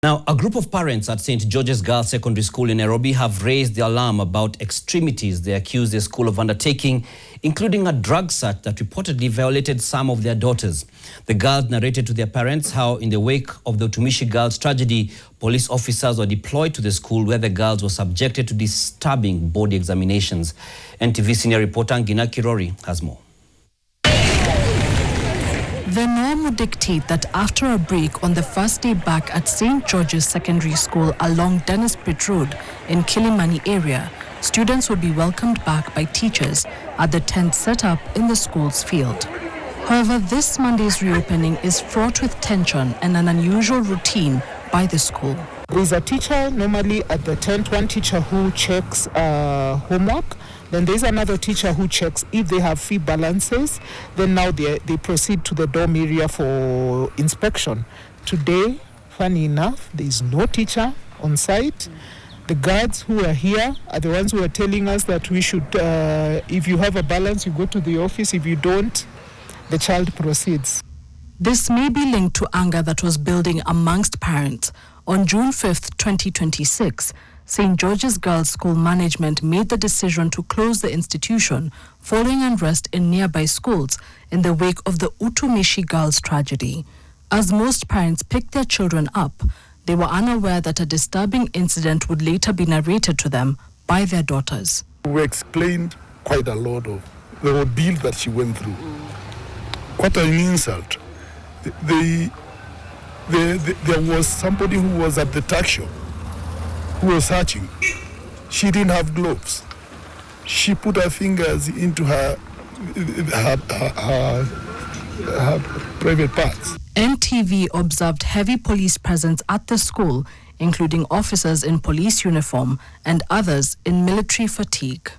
Now, a group of parents at St. George's Girls Secondary School in Nairobi have raised the alarm about extremities they accuse the school of undertaking, including a drug search that reportedly violated some of their daughters. The girls narrated to their parents how, in the wake of the Utumishi girls' tragedy, police officers were deployed to the school where the girls were subjected to disturbing body examinations. NTV senior reporter Ngina Kirori has more. The norm would dictate that after a break on the first day back at St. George's Secondary School along Dennis Pitt Road in Kilimani area, students would be welcomed back by teachers at the tent set up in the school's field. However, this Monday's reopening is fraught with tension and an unusual routine by the school. There's a teacher normally at the tent, one teacher who checks homework. Then there's another teacher who checks if they have fee balances. Then now they proceed to the dorm area for inspection. Today, funny enough, there is no teacher on site. The guards who are here are the ones who are telling us that we should, if you have a balance, you go to the office. If you don't, the child proceeds. This may be linked to anger that was building amongst parents. On June 5th, 2026, St. George's Girls School management made the decision to close the institution following unrest in nearby schools in the wake of the Utumishi girls' tragedy. As most parents picked their children up, they were unaware that a disturbing incident would later be narrated to them by their daughters. We explained quite a lot of the ordeal that she went through. Quite an insult. There was somebody who was at the tuck shop who was searching. She didn't have gloves. She put her fingers into her private parts. NTV observed heavy police presence at the school, including officers in police uniform and others in military fatigue.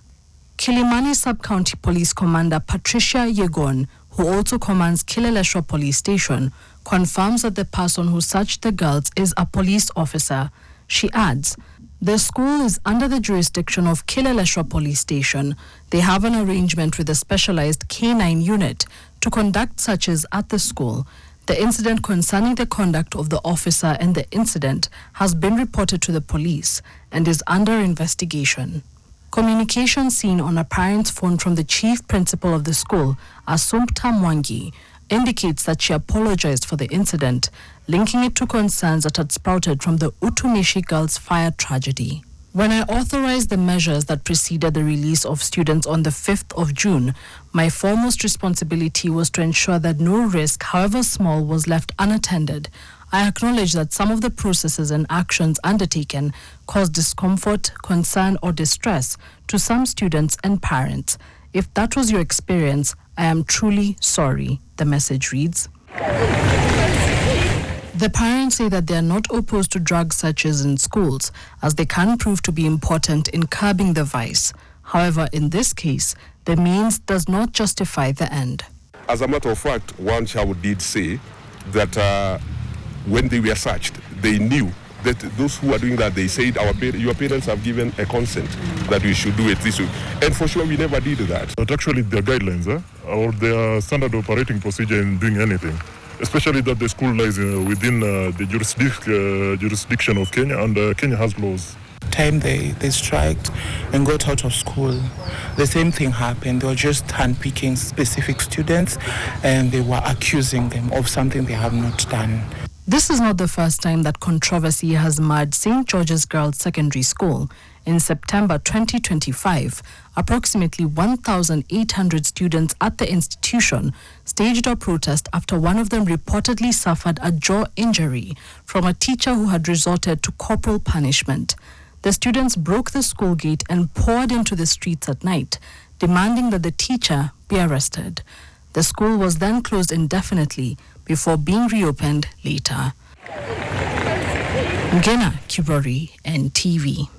Kilimani Sub-County Police Commander Patricia Yegon, who also commands Kileleshwa Police Station, confirms that the person who searched the girls is a police officer. She adds, the school is under the jurisdiction of Kileleshwa Police Station. They have an arrangement with a specialized K9 unit to conduct searches at the school. The incident concerning the conduct of the officer and the incident has been reported to the police and is under investigation. Communication seen on a parent's phone from the chief principal of the school, Asumpta Mwangi, indicates that she apologized for the incident, linking it to concerns that had sprouted from the Utumishi girls' fire tragedy. When I authorized the measures that preceded the release of students on the 5th of June, my foremost responsibility was to ensure that no risk, however small, was left unattended. I acknowledge that some of the processes and actions undertaken caused discomfort, concern, or distress to some students and parents. If that was your experience, I am truly sorry, the message reads. The parents say that they are not opposed to drug searches in schools, as they can prove to be important in curbing the vice. However, in this case, the means does not justify the end. As a matter of fact, one child did say that when they were searched, they knew that those who are doing that, they said, your parents have given a consent that we should do it this way. And for sure, we never did that. But actually, their guidelines or their standard operating procedure in doing anything, especially that the school lies within the jurisdiction of Kenya, and Kenya has laws. Time they striked and got out of school, the same thing happened. They were just handpicking specific students and they were accusing them of something they have not done. This is not the first time that controversy has marred St. George's Girls Secondary School. In September 2025, approximately 1,800 students at the institution staged a protest after one of them reportedly suffered a jaw injury from a teacher who had resorted to corporal punishment. The students broke the school gate and poured into the streets at night, demanding that the teacher be arrested. The school was then closed indefinitely before being reopened later. Ngina Kirori, NTV.